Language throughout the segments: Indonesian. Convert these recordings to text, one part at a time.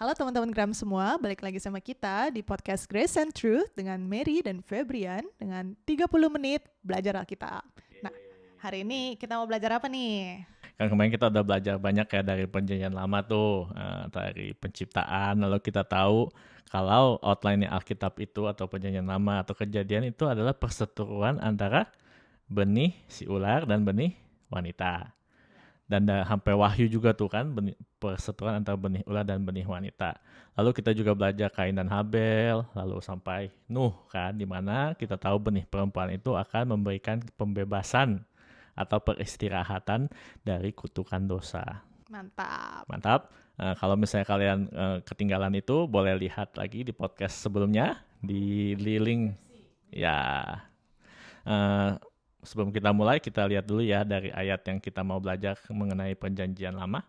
Halo teman-teman Gram semua, balik lagi sama kita di podcast Grace and Truth dengan Mary dan Febrian dengan 30 menit belajar Alkitab. Nah, hari ini kita mau belajar apa nih? Kan kemarin kita udah belajar banyak ya dari perjanjian lama tuh, dari penciptaan, lalu kita tahu kalau outline Alkitab itu atau perjanjian lama atau kejadian itu adalah perseteruan antara benih si ular dan benih wanita. Dan sampai Wahyu juga tuh kan perseteruan antara benih ular dan benih wanita. Lalu kita juga belajar Kain dan Habel, lalu sampai Nuh kan, dimana kita tahu benih perempuan itu akan memberikan pembebasan atau peristirahatan dari kutukan dosa. Mantap. Mantap. Kalau misalnya kalian ketinggalan itu, boleh lihat lagi di podcast sebelumnya di Liling. Ya, sebelum kita mulai, kita lihat dulu ya dari ayat yang kita mau belajar mengenai perjanjian lama.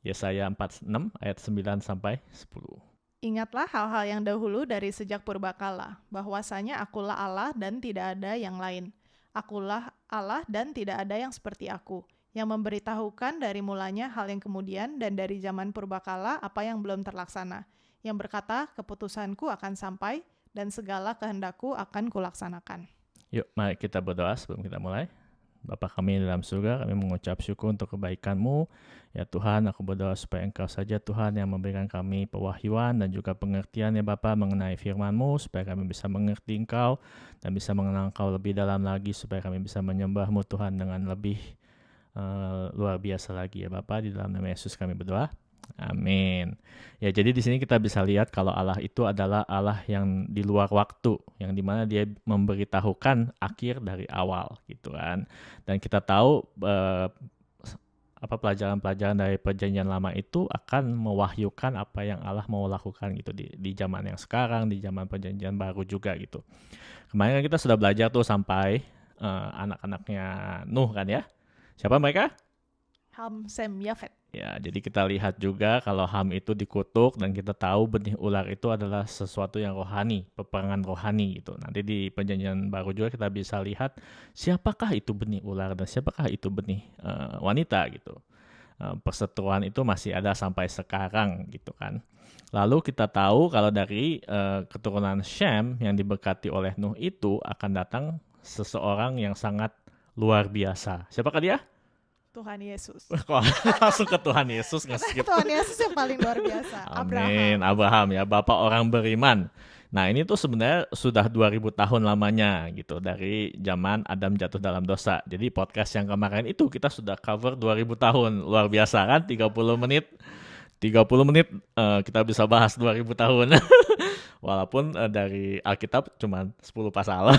Yesaya 46 ayat 9 sampai 10. Ingatlah hal-hal yang dahulu dari sejak purbakala, bahwasanya akulah Allah dan tidak ada yang lain. Akulah Allah dan tidak ada yang seperti aku, yang memberitahukan dari mulanya hal yang kemudian dan dari zaman purbakala apa yang belum terlaksana, yang berkata keputusanku akan sampai dan segala kehendakku akan kulaksanakan. Yuk, mari kita berdoa sebelum kita mulai. Bapa kami dalam surga, kami mengucap syukur untuk kebaikan-Mu. Ya Tuhan, aku berdoa supaya Engkau saja Tuhan yang memberikan kami pewahyuan dan juga pengertian ya Bapa mengenai firman-Mu, supaya kami bisa mengerti Engkau dan bisa mengenal Engkau lebih dalam lagi, supaya kami bisa menyembah-Mu Tuhan dengan lebih luar biasa lagi ya Bapa. Di dalam nama Yesus kami berdoa. Amin. Ya, jadi di sini kita bisa lihat kalau Allah itu adalah Allah yang di luar waktu, yang dimana Dia memberitahukan akhir dari awal, gitu kan. Dan kita tahu pelajaran-pelajaran dari perjanjian lama itu akan mewahyukan apa yang Allah mau lakukan gitu di zaman yang sekarang, di zaman perjanjian baru juga gitu. Kemarin kita sudah belajar tuh sampai anak-anaknya Nuh kan ya. Siapa mereka? Ham, Sem, Yafet. Ya, jadi kita lihat juga kalau Ham itu dikutuk dan kita tahu benih ular itu adalah sesuatu yang rohani, peperangan rohani gitu. Nanti di perjanjian baru juga kita bisa lihat siapakah itu benih ular dan siapakah itu benih wanita gitu. Perseteruan itu masih ada sampai sekarang gitu kan. Lalu kita tahu kalau dari keturunan Shem yang diberkati oleh Nuh itu akan datang seseorang yang sangat luar biasa. Siapakah dia? Tuhan Yesus. Langsung ke Tuhan Yesus nge-skip. Tuhan Yesus yang paling luar biasa. Amin. Abraham ya, Bapak orang beriman. Nah, ini tuh sebenarnya sudah 2000 tahun lamanya gitu dari zaman Adam jatuh dalam dosa. Jadi podcast yang kemarin itu kita sudah cover 2000 tahun. Luar biasa kan? 30 menit. 30 menit kita bisa bahas 2000 tahun. Walaupun dari Alkitab cuma 10 pasal.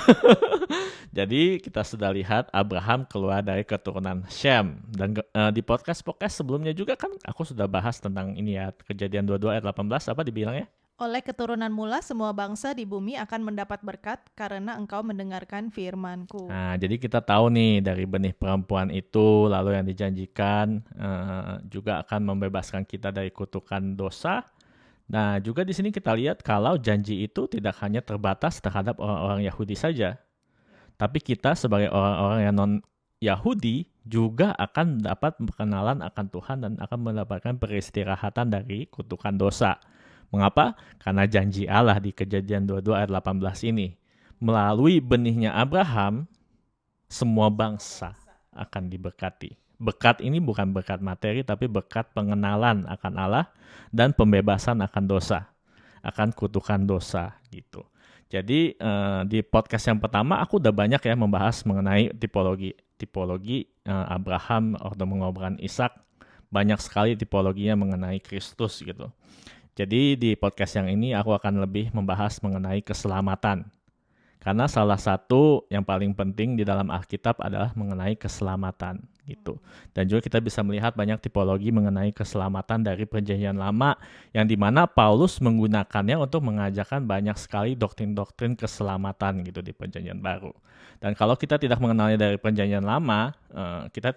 Jadi kita sudah lihat Abraham keluar dari keturunan Shem. Dan di podcast-podcast sebelumnya juga kan aku sudah bahas tentang ini ya, Kejadian 22 ayat 18 apa dibilangnya? Oleh keturunan mula semua bangsa di bumi akan mendapat berkat karena engkau mendengarkan firman-Ku. Nah, jadi kita tahu nih dari benih perempuan itu lalu yang dijanjikan juga akan membebaskan kita dari kutukan dosa. Nah, juga di sini kita lihat kalau janji itu tidak hanya terbatas terhadap orang-orang Yahudi saja. Tapi kita sebagai orang-orang yang non-Yahudi juga akan dapat berkenalan akan Tuhan dan akan mendapatkan peristirahatan dari kutukan dosa. Mengapa? Karena janji Allah di Kejadian 22 ayat 18 ini. Melalui benihnya Abraham, semua bangsa akan diberkati. Berkat ini bukan berkat materi, tapi berkat pengenalan akan Allah dan pembebasan akan dosa, akan kutukan dosa gitu. Jadi di podcast yang pertama aku udah banyak ya membahas mengenai tipologi Abraham atau pengorbanan Ishak. Banyak sekali tipologinya mengenai Kristus gitu. Jadi di podcast yang ini aku akan lebih membahas mengenai keselamatan. Karena salah satu yang paling penting di dalam Alkitab adalah mengenai keselamatan gitu. Dan juga kita bisa melihat banyak tipologi mengenai keselamatan dari perjanjian lama yang dimana Paulus menggunakannya untuk mengajarkan banyak sekali doktrin-doktrin keselamatan gitu di perjanjian baru. Dan kalau kita tidak mengenalnya dari perjanjian lama, kita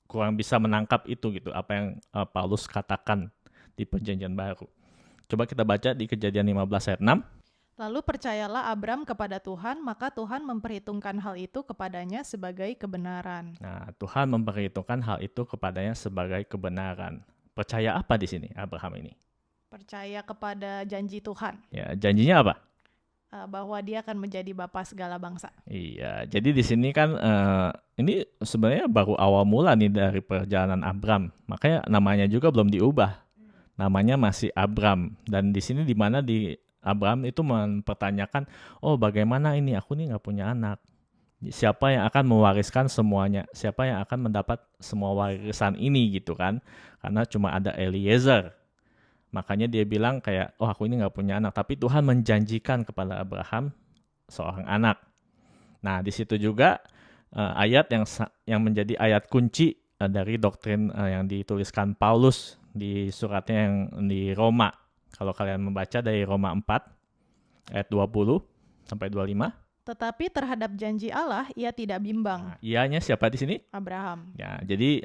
kurang bisa menangkap itu gitu, apa yang Paulus katakan di perjanjian baru. Coba kita baca di Kejadian 15 ayat 6. Lalu percayalah Abram kepada Tuhan, maka Tuhan memperhitungkan hal itu kepadanya sebagai kebenaran. Nah, Tuhan memperhitungkan hal itu kepadanya sebagai kebenaran. Percaya apa di sini Abraham ini? Percaya kepada janji Tuhan, Ya, janjinya apa? bahwa dia akan menjadi bapa segala bangsa. Iya, jadi di sini kan ini sebenarnya baru awal mula nih dari perjalanan Abram. Makanya namanya juga belum diubah. Namanya masih Abram. Dan di sini di mana di Abram itu mempertanyakan, oh bagaimana ini aku nih nggak punya anak. Siapa yang akan mewariskan semuanya? Siapa yang akan mendapat semua warisan ini gitu kan? Karena cuma ada Eliezer. Makanya dia bilang kayak, oh aku ini nggak punya anak. Tapi Tuhan menjanjikan kepada Abraham seorang anak. Nah, di situ juga ayat yang menjadi ayat kunci dari doktrin yang dituliskan Paulus di suratnya yang di Roma. Kalau kalian membaca dari Roma 4 ayat 20 sampai 25. Tetapi terhadap janji Allah ia tidak bimbang. Nah, ianya siapa di sini? Abraham. Ya, jadi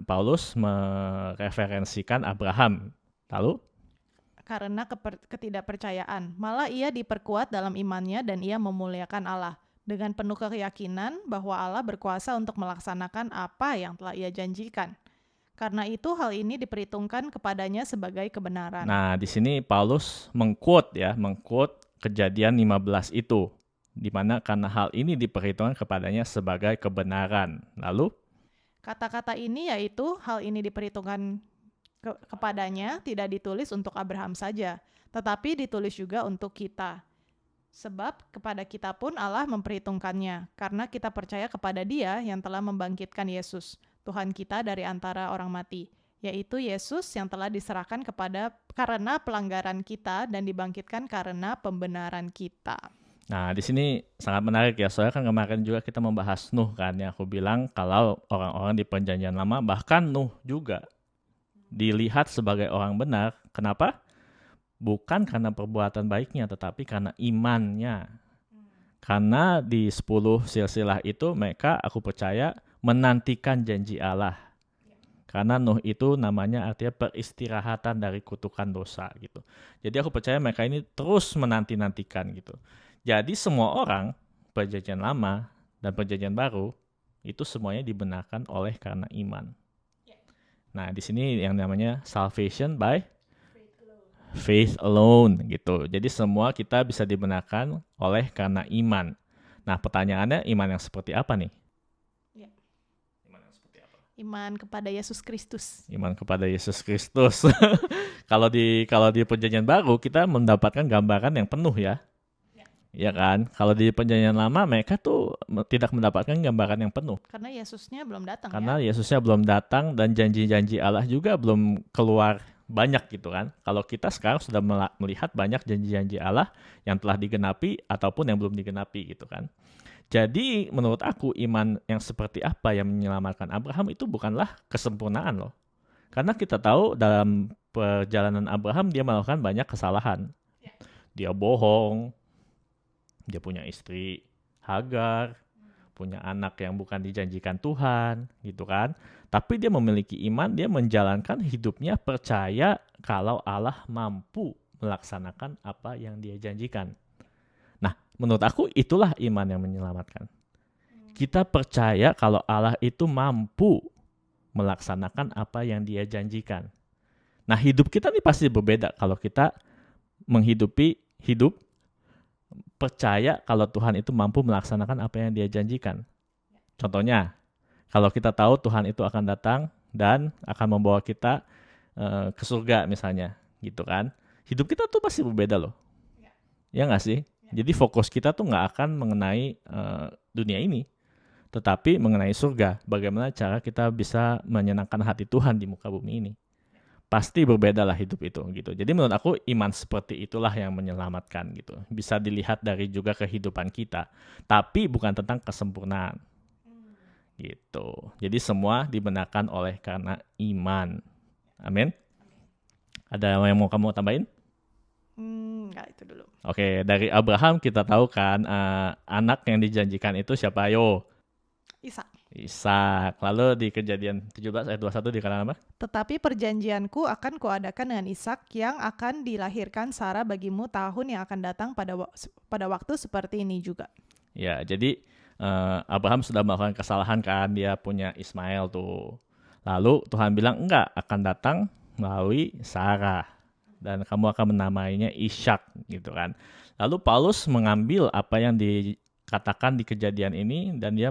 Paulus mereferensikan Abraham. Lalu Karena ketidakpercayaan, malah ia diperkuat dalam imannya dan ia memuliakan Allah dengan penuh keyakinan bahwa Allah berkuasa untuk melaksanakan apa yang telah ia janjikan. Karena itu hal ini diperhitungkan kepadanya sebagai kebenaran. Nah, di sini Paulus mengquote kejadian 15 itu, di mana karena hal ini diperhitungkan kepadanya sebagai kebenaran. Lalu kata-kata ini yaitu hal ini diperhitungkan kepadanya tidak ditulis untuk Abraham saja, tetapi ditulis juga untuk kita. Sebab kepada kita pun Allah memperhitungkannya, karena kita percaya kepada Dia yang telah membangkitkan Yesus, Tuhan kita dari antara orang mati, yaitu Yesus yang telah diserahkan karena pelanggaran kita dan dibangkitkan karena pembenaran kita. Nah, di sini sangat menarik ya. Soalnya kan kemarin juga kita membahas Nuh kan, yang aku bilang kalau orang-orang di perjanjian lama, bahkan Nuh juga dilihat sebagai orang benar. Kenapa? Bukan karena perbuatan baiknya, tetapi karena imannya. Karena di 10 silsilah itu mereka, aku percaya, menantikan janji Allah. Karena Nuh itu namanya artinya peristirahatan dari kutukan dosa gitu. Jadi aku percaya mereka ini terus menanti-nantikan gitu. Jadi semua orang, perjanjian lama dan perjanjian baru, itu semuanya dibenarkan oleh karena iman. Nah, di sini yang namanya salvation by faith alone gitu. Jadi semua kita bisa dibenarkan oleh karena iman. Nah, pertanyaannya iman yang seperti apa nih? Iman yang seperti apa? Iman kepada Yesus Kristus. Iman kepada Yesus Kristus. Kalau di perjanjian baru kita mendapatkan gambaran yang penuh ya. Ya kan? Kalau di perjanjian lama mereka tuh tidak mendapatkan gambaran yang penuh. Karena Yesusnya belum datang. Karena Yesusnya belum datang dan janji-janji Allah juga belum keluar banyak gitu kan. Kalau kita sekarang sudah melihat banyak janji-janji Allah yang telah digenapi ataupun yang belum digenapi gitu kan. Jadi menurut aku iman yang seperti apa yang menyelamatkan Abraham itu bukanlah kesempurnaan loh. Karena kita tahu dalam perjalanan Abraham dia melakukan banyak kesalahan. Dia bohong, dia punya istri Hagar, punya anak yang bukan dijanjikan Tuhan, gitu kan. Tapi dia memiliki iman, dia menjalankan hidupnya percaya kalau Allah mampu melaksanakan apa yang dia janjikan. Nah, menurut aku itulah iman yang menyelamatkan. Kita percaya kalau Allah itu mampu melaksanakan apa yang dia janjikan. Nah, hidup kita ini pasti berbeda kalau kita menghidupi hidup percaya kalau Tuhan itu mampu melaksanakan apa yang dia janjikan. Contohnya, kalau kita tahu Tuhan itu akan datang dan akan membawa kita ke surga misalnya, gitu kan. Hidup kita tuh pasti berbeda loh. Ya nggak sih? Jadi fokus kita tuh nggak akan mengenai dunia ini, tetapi mengenai surga. Bagaimana cara kita bisa menyenangkan hati Tuhan di muka bumi ini. Pasti berbeda lah hidup itu gitu. Jadi menurut aku iman seperti itulah yang menyelamatkan gitu. Bisa dilihat dari juga kehidupan kita. Tapi bukan tentang kesempurnaan. Gitu. Jadi semua dibenarkan oleh karena iman. Amin. Ada yang mau kamu tambahin? Enggak, itu dulu. Oke, dari Abraham kita tahu kan anak yang dijanjikan itu siapa? Ayo. Ishak. Lalu di Kejadian 17 ayat 21 dikatakan apa? Tetapi perjanjianku akan kuadakan dengan Ishak yang akan dilahirkan Sarah bagimu tahun yang akan datang pada waktu seperti ini juga. Ya, jadi Abraham sudah melakukan kesalahan kan, dia punya Ismail tuh. Lalu Tuhan bilang enggak, akan datang melalui Sarah. dan kamu akan menamainya Ishak gitu kan. Lalu Paulus mengambil apa yang dikatakan di kejadian ini dan dia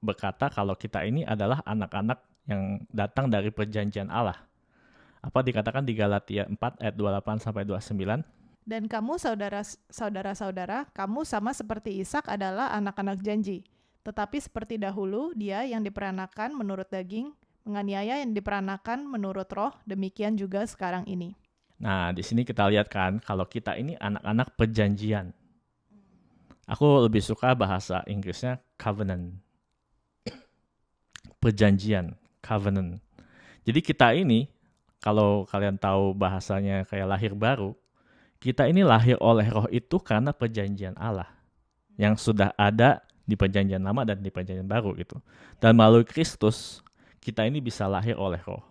berkata kalau kita ini adalah anak-anak yang datang dari perjanjian Allah. Apa dikatakan di Galatia 4 ayat 28 sampai 29? Dan kamu saudara-saudara, kamu sama seperti Ishak adalah anak-anak janji. Tetapi seperti dahulu, dia yang diperanakan menurut daging, menganiaya yang diperanakan menurut roh, demikian juga sekarang ini. Nah, di sini kita lihat kan kalau kita ini anak-anak perjanjian. Aku lebih suka bahasa Inggrisnya covenant. Perjanjian, covenant. Jadi kita ini, kalau kalian tahu bahasanya kayak lahir baru, kita ini lahir oleh roh itu karena perjanjian Allah yang sudah ada di perjanjian lama dan di perjanjian baru gitu. Dan melalui Kristus, kita ini bisa lahir oleh roh.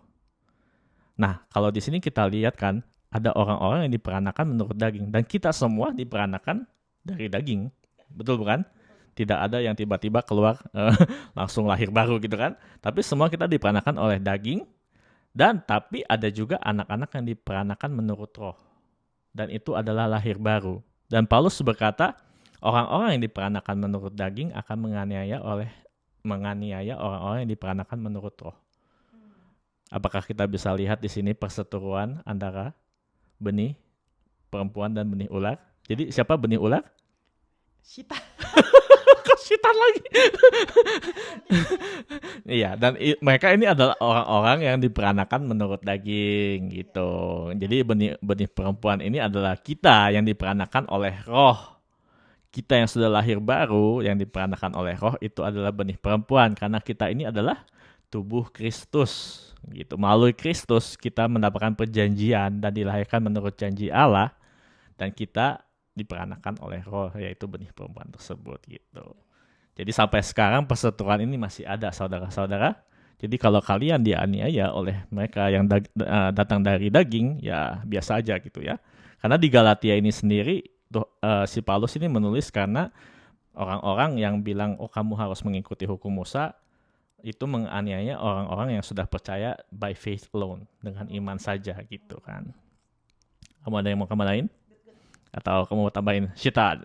Nah, kalau di sini kita lihat kan, ada orang-orang yang diperanakan menurut daging. Dan kita semua diperanakan dari daging. Betul bukan? Tidak ada yang tiba-tiba keluar langsung lahir baru gitu kan. Tapi semua kita diperanakan oleh daging. Dan tapi ada juga anak-anak yang diperanakan menurut roh. Dan itu adalah lahir baru. Dan Paulus berkata, orang-orang yang diperanakan menurut daging akan menganiaya orang-orang yang diperanakan menurut roh. Apakah kita bisa lihat di sini perseteruan antara benih perempuan dan benih ular? Jadi siapa benih ular? Syita. Kok Syitan lagi? Iya, dan mereka ini adalah orang-orang yang diperanakan menurut daging gitu. Jadi benih perempuan ini adalah kita yang diperanakan oleh roh. Kita yang sudah lahir baru yang diperanakan oleh roh itu adalah benih perempuan karena kita ini adalah tubuh Kristus gitu. Melalui Kristus kita mendapatkan perjanjian dan dilahirkan menurut janji Allah dan kita diperanakan oleh roh yaitu benih perempuan tersebut gitu. Jadi sampai sekarang perseteruan ini masih ada saudara-saudara. Jadi kalau kalian dianiaya oleh mereka yang datang dari daging ya biasa aja gitu ya. Karena di Galatia ini sendiri si Paulus ini menulis karena orang-orang yang bilang oh kamu harus mengikuti hukum Musa itu menganiaya orang-orang yang sudah percaya by faith alone dengan iman saja gitu kan. Kamu ada yang mau tambahin? Atau kamu mau tambahin Syitan?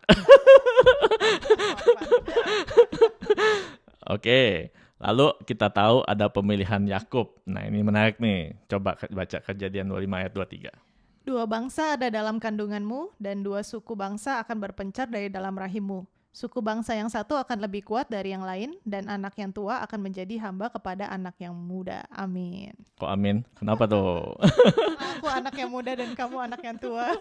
Oke, lalu kita tahu ada pemilihan Yakub. Nah ini menarik nih, coba baca Kejadian 25 ayat 23. 2 bangsa ada dalam kandunganmu, dan 2 suku bangsa akan berpencar dari dalam rahimmu. Suku bangsa yang satu akan lebih kuat dari yang lain, dan anak yang tua akan menjadi hamba kepada anak yang muda. Amin. Kok amin? Kenapa tuh? Aku anak yang muda dan kamu anak yang tua.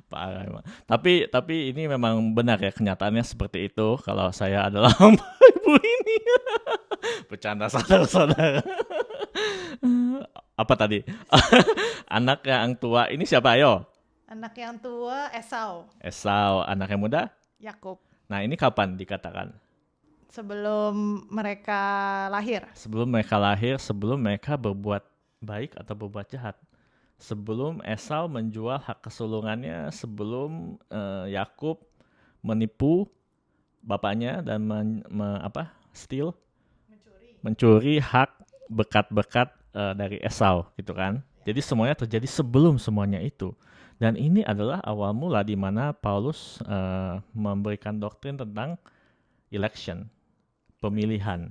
Parah emang. Tapi ini memang benar ya kenyataannya seperti itu. Kalau saya adalah hamba ibu ini. Bercanda saudara-saudara. Apa tadi? Anak yang tua ini siapa ayo? Anak yang tua Esau. Esau. Anak yang muda? Yakub. Nah ini kapan dikatakan? Sebelum mereka lahir. Sebelum mereka lahir, sebelum mereka berbuat baik atau berbuat jahat. Sebelum Esau menjual hak kesulungannya, sebelum Yakub menipu bapaknya dan mencuri hak berkat-berkat dari Esau gitu kan. Jadi semuanya terjadi sebelum semuanya itu. Dan ini adalah awal mula di mana Paulus memberikan doktrin tentang election, pemilihan,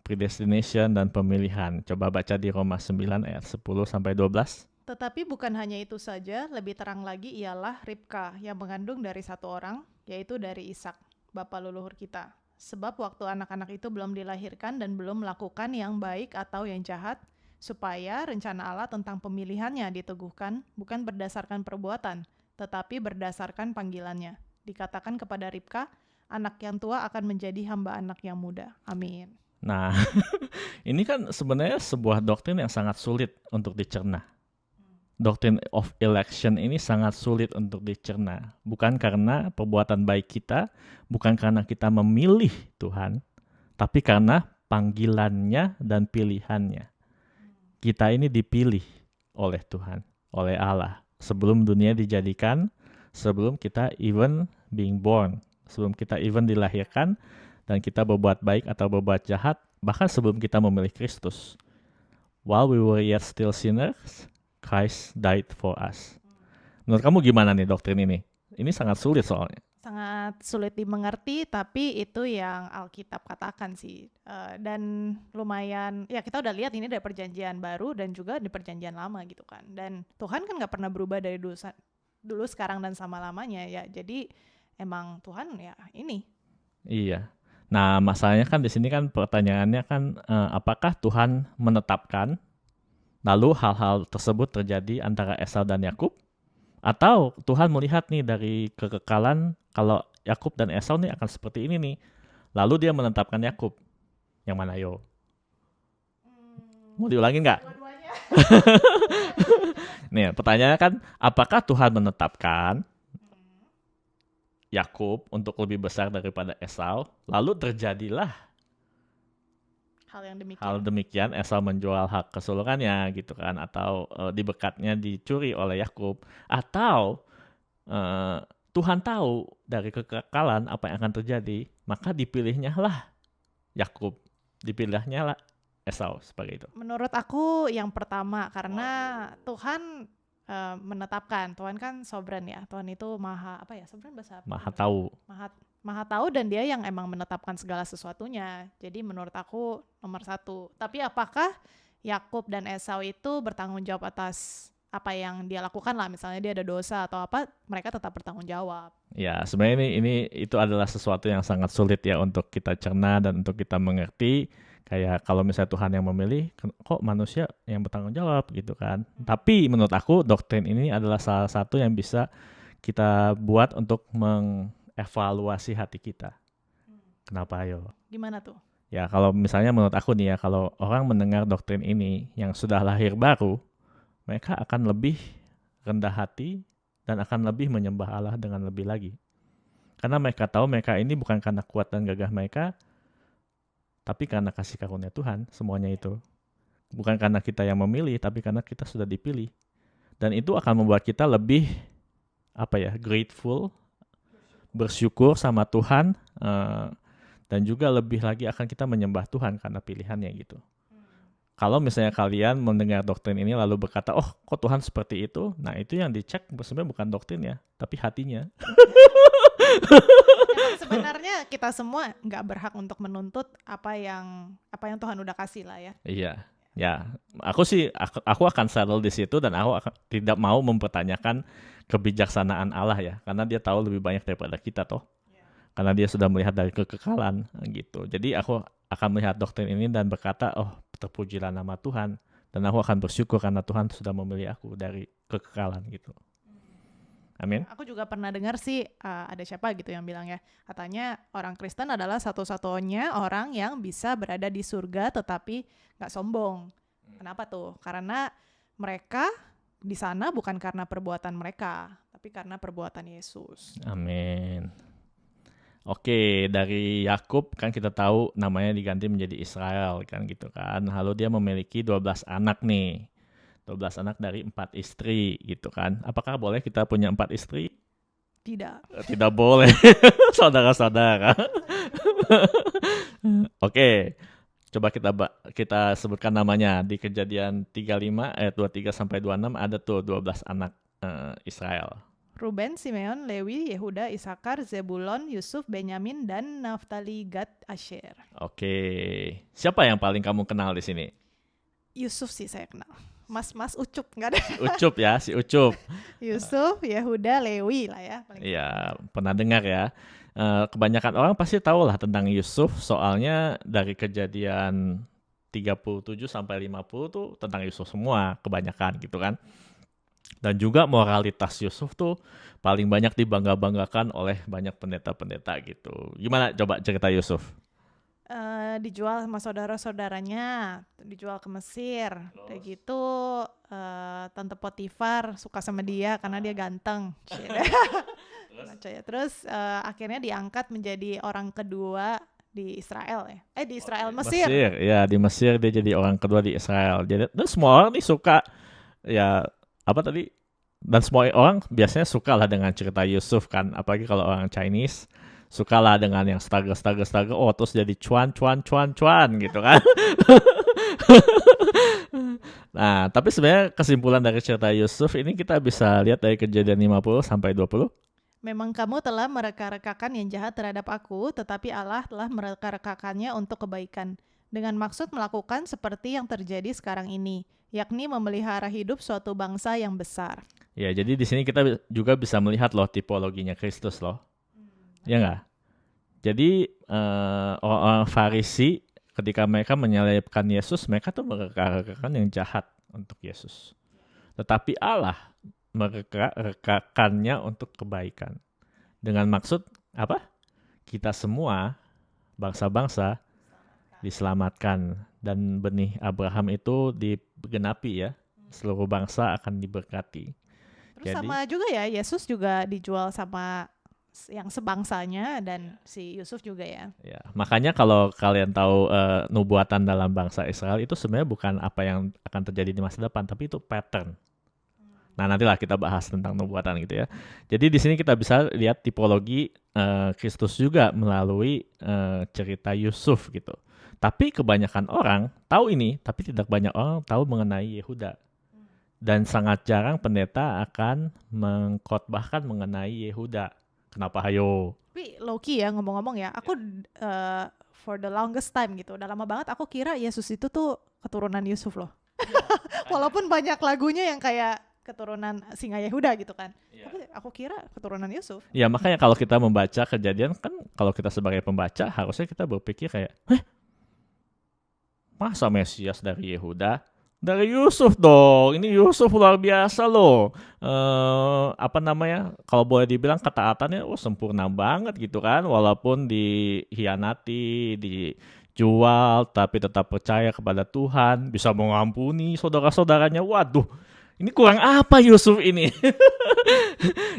predestination dan pemilihan. Coba baca di Roma 9 ayat 10 sampai 12. Tetapi bukan hanya itu saja, lebih terang lagi ialah Ribka yang mengandung dari satu orang, yaitu dari Ishak, bapa leluhur kita. Sebab waktu anak-anak itu belum dilahirkan dan belum melakukan yang baik atau yang jahat, supaya rencana Allah tentang pemilihannya diteguhkan bukan berdasarkan perbuatan, tetapi berdasarkan panggilannya. Dikatakan kepada Ribka, anak yang tua akan menjadi hamba anak yang muda. Amin. Nah, ini kan sebenarnya sebuah doktrin yang sangat sulit untuk dicerna. Doctrine of election ini sangat sulit untuk dicerna. Bukan karena perbuatan baik kita, bukan karena kita memilih Tuhan, tapi karena panggilannya dan pilihannya. Kita ini dipilih oleh Tuhan, oleh Allah. Sebelum dunia dijadikan, sebelum kita even being born, sebelum kita even dilahirkan, dan kita berbuat baik atau berbuat jahat, bahkan sebelum kita memilih Kristus. While we were yet still sinners, Christ died for us. Menurut kamu gimana nih doktrin ini? Ini sangat sulit soalnya. Sangat sulit dimengerti, tapi itu yang Alkitab katakan sih. Dan lumayan, ya kita udah lihat ini dari perjanjian baru dan juga di perjanjian lama gitu kan. Dan Tuhan kan gak pernah berubah dari dulu sekarang dan sama-lamanya ya. Jadi emang Tuhan ya ini. Iya. Nah, masalahnya kan di sini kan pertanyaannya kan apakah Tuhan menetapkan lalu hal-hal tersebut terjadi antara Esau dan Yakub? Atau Tuhan melihat nih dari kekekalan kalau Yakub dan Esau nih akan seperti ini nih. Lalu dia menetapkan Yakub. Yang mana yo? Mau diulangin nggak? Dua-duanya. Nih pertanyaannya kan apakah Tuhan menetapkan Yakub untuk lebih besar daripada Esau? Lalu terjadilah hal demikian Esau menjual hak kesulungannya gitu kan, atau di bekatnya dicuri oleh Yakub, atau Tuhan tahu dari kekekalan apa yang akan terjadi, maka dipilihnya lah Yakub, dipilihnya lah Esau sebagai itu. Menurut aku yang pertama, karena Tuhan menetapkan. Tuhan kan sovereign ya. Tuhan itu maha apa ya? Sovereign bahasa apa? Maha tahu. Maha tahu dan dia yang emang menetapkan segala sesuatunya. Jadi menurut aku nomor satu. Tapi apakah Yakub dan Esau itu bertanggung jawab atas apa yang dia lakukan lah, misalnya dia ada dosa atau apa, mereka tetap bertanggung jawab. Ya, sebenarnya ini itu adalah sesuatu yang sangat sulit ya untuk kita cerna dan untuk kita mengerti. Kayak kalau misalnya Tuhan yang memilih, kok manusia yang bertanggung jawab gitu kan. Tapi menurut aku doktrin ini adalah salah satu yang bisa kita buat untuk mengevaluasi hati kita. Kenapa ayo? Gimana tuh? Ya kalau misalnya menurut aku nih ya, kalau orang mendengar doktrin ini yang sudah lahir baru, mereka akan lebih rendah hati dan akan lebih menyembah Allah dengan lebih lagi. Karena mereka tahu mereka ini bukan karena kuat dan gagah mereka, tapi karena kasih karunia Tuhan, semuanya itu. Bukan karena kita yang memilih, tapi karena kita sudah dipilih. Dan itu akan membuat kita lebih, grateful, bersyukur sama Tuhan, dan juga lebih lagi akan kita menyembah Tuhan karena pilihannya gitu. Kalau misalnya kalian mendengar doktrin ini lalu berkata, oh kok Tuhan seperti itu? Nah itu yang dicek sebenarnya bukan doktrin ya, tapi hatinya. Sebenarnya kita semua nggak berhak untuk menuntut apa yang Tuhan udah kasih lah ya. Iya, ya. Aku akan settle di situ dan aku tidak mau mempertanyakan kebijaksanaan Allah ya, karena Dia tahu lebih banyak daripada kita toh. Karena Dia sudah melihat dari kekekalan gitu. Jadi aku akan melihat doktrin ini dan berkata, oh terpujilah nama Tuhan, dan aku akan bersyukur karena Tuhan sudah memilih aku dari kekekalan gitu. Amin. Aku juga pernah dengar sih ada siapa gitu yang bilang ya, katanya orang Kristen adalah satu-satunya orang yang bisa berada di surga tetapi nggak sombong. Kenapa tuh? Karena mereka di sana bukan karena perbuatan mereka, tapi karena perbuatan Yesus. Amin. Oke, dari Yakub kan kita tahu namanya diganti menjadi Israel kan gitu kan. Lalu dia memiliki 12 anak nih. 12 anak dari 4 istri gitu kan. Apakah boleh kita punya 4 istri? Tidak. Tidak boleh, saudara-saudara. Oke, coba kita sebutkan namanya. Di Kejadian 35 ayat 23 sampai 26 ada tuh 12 anak Israel. Ruben, Simeon, Lewi, Yehuda, Isakar, Zebulon, Yusuf, Benyamin, dan Naftali, Gad, Asher. Oke, siapa yang paling kamu kenal di sini? Yusuf sih saya kenal. Mas Ucup nggak ada. Si Ucup. Yusuf, Yehuda, Lewi lah ya. Iya, pernah dengar ya. Kebanyakan orang pasti tahu lah tentang Yusuf, soalnya dari Kejadian 37 sampai 50 tuh tentang Yusuf semua, kebanyakan gitu kan. Dan juga moralitas Yusuf tuh paling banyak dibangga-banggakan oleh banyak pendeta-pendeta gitu. Gimana coba cerita Yusuf? Dijual sama saudara-saudaranya, dijual ke Mesir. Kayak gitu, Tante Potifar suka sama dia karena dia ganteng. Terus akhirnya diangkat menjadi orang kedua di Israel ya. Di Israel, Mesir. Ya, di Mesir dia jadi orang kedua di Israel. Jadi dan semua orang nih suka ya dan semua orang biasanya suka lah dengan cerita Yusuf kan, apalagi kalau orang Chinese Sukalah dengan yang struggle, terus jadi cuan gitu kan. Nah, tapi sebenarnya kesimpulan dari cerita Yusuf ini kita bisa lihat dari Kejadian 50 sampai 20. Memang kamu telah mereka-rekakan yang jahat terhadap aku, tetapi Allah telah mereka-rekakannya untuk kebaikan, dengan maksud melakukan seperti yang terjadi sekarang ini, yakni memelihara hidup suatu bangsa yang besar. Ya, jadi di sini kita juga bisa melihat loh tipologinya Kristus loh. Ya nggak? Jadi orang Farisi ketika mereka menyalibkan Yesus, mereka tuh mereka-rekakan yang jahat untuk Yesus. Tetapi Allah mereka-rekakannya untuk kebaikan. Dengan maksud apa? Kita semua, bangsa-bangsa, diselamatkan. Dan benih Abraham itu digenapi ya. Seluruh bangsa akan diberkati. Terus Jadi, sama juga ya, Yesus juga dijual sama yang sebangsanya dan si Yusuf juga ya. ya, makanya kalau kalian tahu nubuatan dalam bangsa Israel itu sebenarnya bukan apa yang akan terjadi di masa depan, tapi itu pattern. Nah, nantilah kita bahas tentang nubuatan gitu ya. Jadi di sini kita bisa lihat tipologi Kristus juga melalui cerita Yusuf gitu. Tapi kebanyakan orang tahu ini, tapi tidak banyak orang tahu mengenai Yehuda. Dan sangat jarang pendeta akan mengkhotbahkan mengenai Yehuda. Kenapa hayo? Tapi low-key ya ngomong-ngomong ya, aku for the longest time gitu, udah lama banget aku kira Yesus itu tuh keturunan Yusuf loh. Walaupun banyak lagunya yang kayak keturunan singa Yehuda gitu kan. Iya. Tapi aku kira keturunan Yusuf. Ya makanya kalau kita membaca Kejadian kan, kalau kita sebagai pembaca harusnya kita berpikir kayak, masa Mesias dari Yehuda? Dari Yusuf dong. Ini Yusuf luar biasa loh. Apa namanya? Kalau boleh dibilang ketaatannya sempurna banget gitu kan. Walaupun dihianati, dijual, tapi tetap percaya kepada Tuhan, bisa mengampuni saudara-saudaranya. Waduh, ini kurang apa Yusuf ini?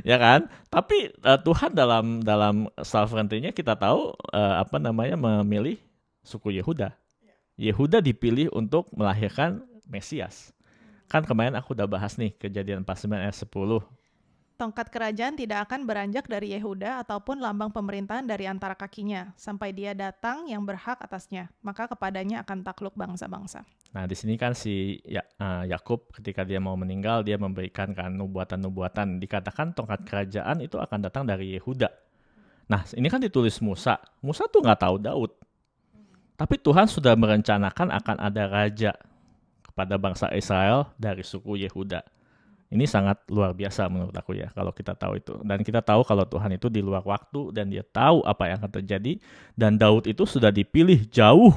Ya kan? Tapi Tuhan dalam sovereignty-nya kita tahu apa namanya memilih suku Yehuda. Yehuda dipilih untuk melahirkan Mesias. Kan kemarin aku udah bahas nih Kejadian 49 ayat 10. Tongkat kerajaan tidak akan beranjak dari Yehuda ataupun lambang pemerintahan dari antara kakinya, sampai dia datang yang berhak atasnya, maka kepadanya akan takluk bangsa-bangsa. Nah, di sini kan si Yakub ketika dia mau meninggal, dia memberikan kan nubuatan-nubuatan. Dikatakan tongkat kerajaan itu akan datang dari Yehuda. Nah, ini kan ditulis Musa. Musa tuh nggak tahu Daud. Tapi Tuhan sudah merencanakan akan ada raja pada bangsa Israel dari suku Yehuda. Ini sangat luar biasa menurut aku ya, kalau kita tahu itu. Dan kita tahu kalau Tuhan itu di luar waktu dan dia tahu apa yang akan terjadi. Dan Daud itu sudah dipilih jauh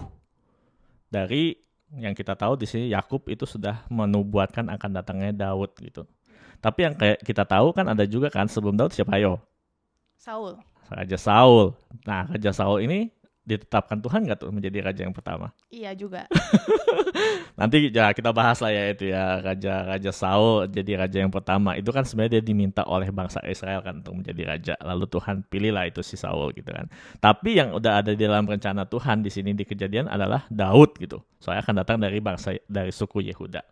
dari yang kita tahu di sini. Yakub itu sudah menubuatkan akan datangnya Daud gitu. Tapi yang kayak kita tahu kan ada juga kan sebelum Daud siapa yo? Saul. Raja Saul. Nah, Raja Saul ini ditetapkan Tuhan nggak tuh menjadi raja yang pertama? Iya juga. Nanti ya kita bahas lah ya itu ya, Raja Saul jadi raja yang pertama. Itu kan sebenarnya dia diminta oleh bangsa Israel kan untuk menjadi raja. Lalu Tuhan pilihlah itu si Saul gitu kan. Tapi yang udah ada di dalam rencana Tuhan di sini di Kejadian adalah Daud gitu. Soalnya akan datang dari suku Yehuda.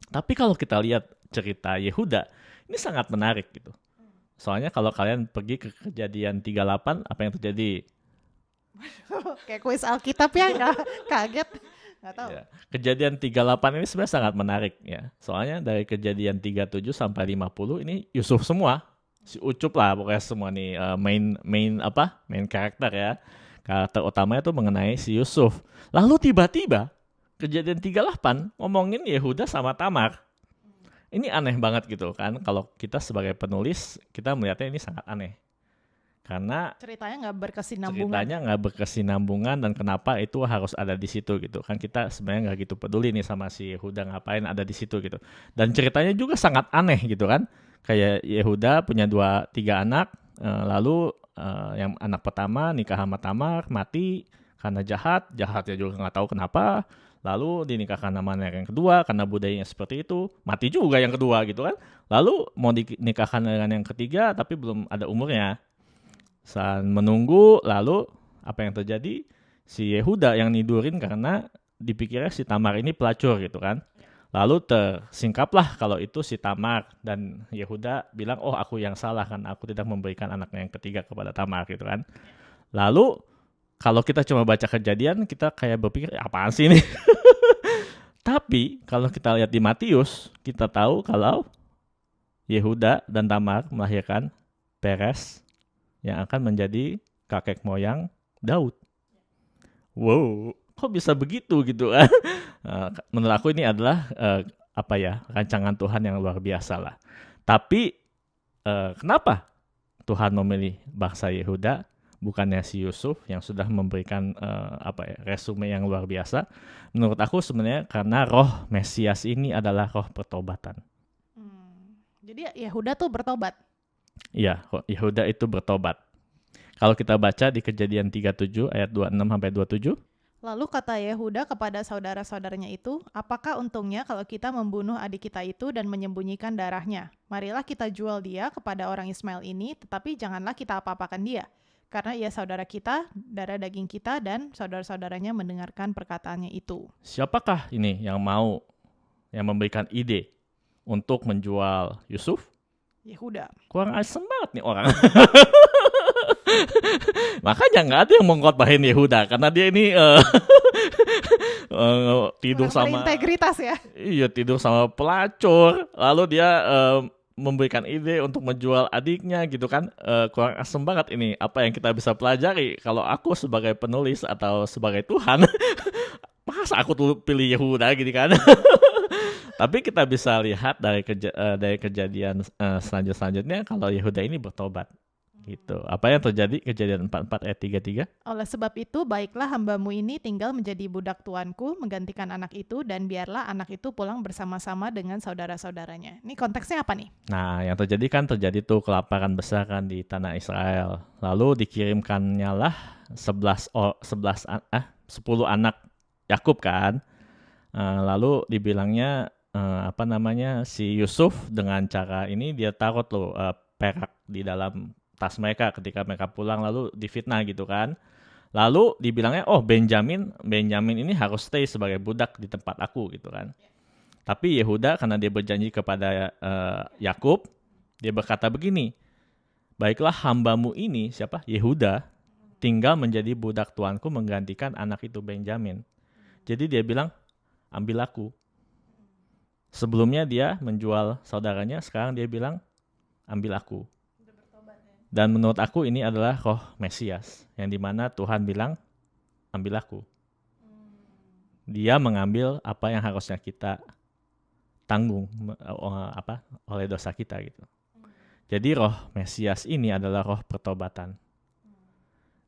Tapi kalau kita lihat cerita Yehuda, ini sangat menarik gitu. Soalnya kalau kalian pergi ke Kejadian 38, apa yang terjadi? Kayak kuis Alkitab ya, nggak kaget. Nggak tahu. Ya. Kejadian 38 ini sebenarnya sangat menarik ya. Soalnya dari Kejadian 37 sampai 50 ini Yusuf semua. Si Ucup lah pokoknya semua nih main karakter ya. Karakter utamanya tuh mengenai si Yusuf. Lalu tiba-tiba Kejadian 38 ngomongin Yehuda sama Tamar. Ini aneh banget gitu kan. Kalau kita sebagai penulis, kita melihatnya ini sangat aneh. Karena ceritanya nggak berkesinambungan dan kenapa itu harus ada di situ gitu kan, kita sebenarnya nggak gitu peduli nih sama si Yehuda ngapain ada di situ gitu, dan ceritanya juga sangat aneh gitu kan, kayak Yehuda punya 2-3 anak, lalu yang anak pertama nikah sama Tamar mati karena jahatnya juga nggak tahu kenapa, lalu dinikahkan sama anak yang kedua karena budayanya seperti itu, mati juga yang kedua gitu kan, lalu mau dinikahkan dengan yang ketiga tapi belum ada umurnya. Saat menunggu, lalu apa yang terjadi? Si Yehuda yang nidurin karena dipikirnya si Tamar ini pelacur gitu kan. Lalu tersingkaplah kalau itu si Tamar, dan Yehuda bilang, oh aku yang salah kan, aku tidak memberikan anaknya yang ketiga kepada Tamar gitu kan. Lalu kalau kita cuma baca Kejadian, kita kayak berpikir apaan sih ini. Tapi kalau kita lihat di Matius, kita tahu kalau Yehuda dan Tamar melahirkan Peres yang akan menjadi kakek moyang Daud. Wow, kok bisa begitu gitu kan? Menurut aku ini adalah rancangan Tuhan yang luar biasa lah. Tapi kenapa Tuhan memilih bangsa Yehuda bukannya si Yusuf yang sudah memberikan resume yang luar biasa? Menurut aku sebenarnya karena roh Mesias ini adalah roh pertobatan. Jadi Yehuda tuh bertobat. Iya, Yehuda itu bertobat. Kalau kita baca di Kejadian 37 ayat 26 sampai 27. Lalu kata Yehuda kepada saudara-saudaranya itu, apakah untungnya kalau kita membunuh adik kita itu dan menyembunyikan darahnya? Marilah kita jual dia kepada orang Ismail ini, tetapi janganlah kita apa-apakan dia. Karena ia saudara kita, darah daging kita, dan saudara-saudaranya mendengarkan perkataannya itu. Siapakah ini yang memberikan ide untuk menjual Yusuf? Yehuda. Kurang asem banget nih orang. Makanya nggak ada yang mengkhotbahin Yehuda karena dia ini tidur sama berintegritas ya. Iya, tidur sama pelacur. Lalu dia memberikan ide untuk menjual adiknya gitu kan. Kurang asem banget ini. Apa yang kita bisa pelajari? Kalau aku sebagai penulis atau sebagai Tuhan, masa aku tuh pilih Yehuda gitu kan. Tapi kita bisa lihat dari kejadian selanjutnya kalau Yehuda ini bertobat. Gitu. Apa yang terjadi? Kejadian 44 ayat 33. Oleh sebab itu, baiklah hambamu ini tinggal menjadi budak tuanku, menggantikan anak itu, dan biarlah anak itu pulang bersama-sama dengan saudara-saudaranya. Ini konteksnya apa nih? Nah, yang terjadi tuh kelaparan besar kan di tanah Israel. Lalu dikirimkannya lah 10 anak Yakub kan. Lalu dibilangnya si Yusuf dengan cara ini dia taruh loh perak di dalam tas mereka ketika mereka pulang, lalu difitnah gitu kan. Lalu dibilangnya, oh Benjamin ini harus stay sebagai budak di tempat aku gitu kan. Tapi Yehuda karena dia berjanji kepada Yakub, dia berkata begini, baiklah hambamu ini, siapa? Yehuda, tinggal menjadi budak tuanku menggantikan anak itu Benjamin. Jadi dia bilang, ambil aku. Sebelumnya dia menjual saudaranya, sekarang dia bilang, ambil aku. Dan menurut aku ini adalah roh Mesias, yang dimana Tuhan bilang, ambil aku. Dia mengambil apa yang harusnya kita tanggung oleh dosa kita gitu. Jadi roh Mesias ini adalah roh pertobatan.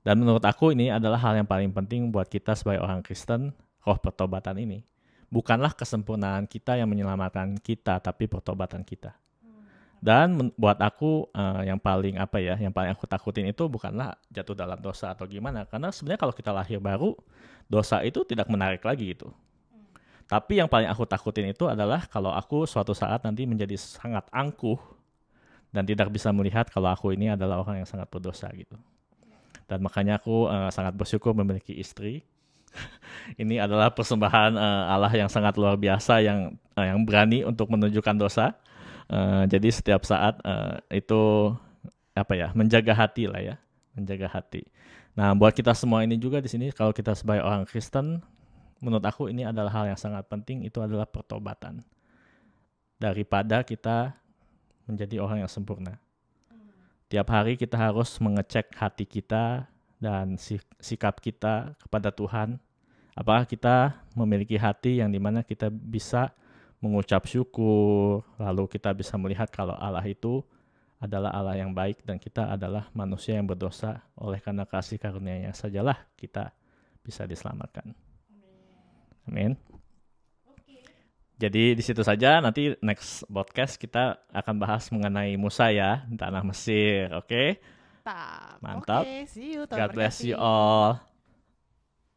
Dan menurut aku ini adalah hal yang paling penting buat kita sebagai orang Kristen, roh pertobatan ini. Bukanlah kesempurnaan kita yang menyelamatkan kita, tapi pertobatan kita. Dan buat aku yang paling aku takutin itu bukanlah jatuh dalam dosa atau gimana, karena sebenarnya kalau kita lahir baru, dosa itu tidak menarik lagi gitu. Tapi yang paling aku takutin itu adalah kalau aku suatu saat nanti menjadi sangat angkuh dan tidak bisa melihat kalau aku ini adalah orang yang sangat berdosa gitu. Dan makanya aku sangat bersyukur memiliki istri. Ini adalah persembahan Allah yang sangat luar biasa yang berani untuk menunjukkan dosa. Jadi setiap saat itu menjaga hati lah ya, menjaga hati. Nah, buat kita semua ini juga di sini, kalau kita sebagai orang Kristen, menurut aku ini adalah hal yang sangat penting, itu adalah pertobatan. Daripada kita menjadi orang yang sempurna. Tiap hari kita harus mengecek hati kita dan sikap kita kepada Tuhan. Apakah kita memiliki hati yang dimana kita bisa mengucap syukur, lalu kita bisa melihat kalau Allah itu adalah Allah yang baik dan kita adalah manusia yang berdosa, oleh karena kasih karunia-Nya sajalah kita bisa diselamatkan. Amin. Jadi di situ saja, nanti next podcast kita akan bahas mengenai Musa ya, di tanah Mesir, oke? Mantap. Mantap. Okay, see you. God bless you all.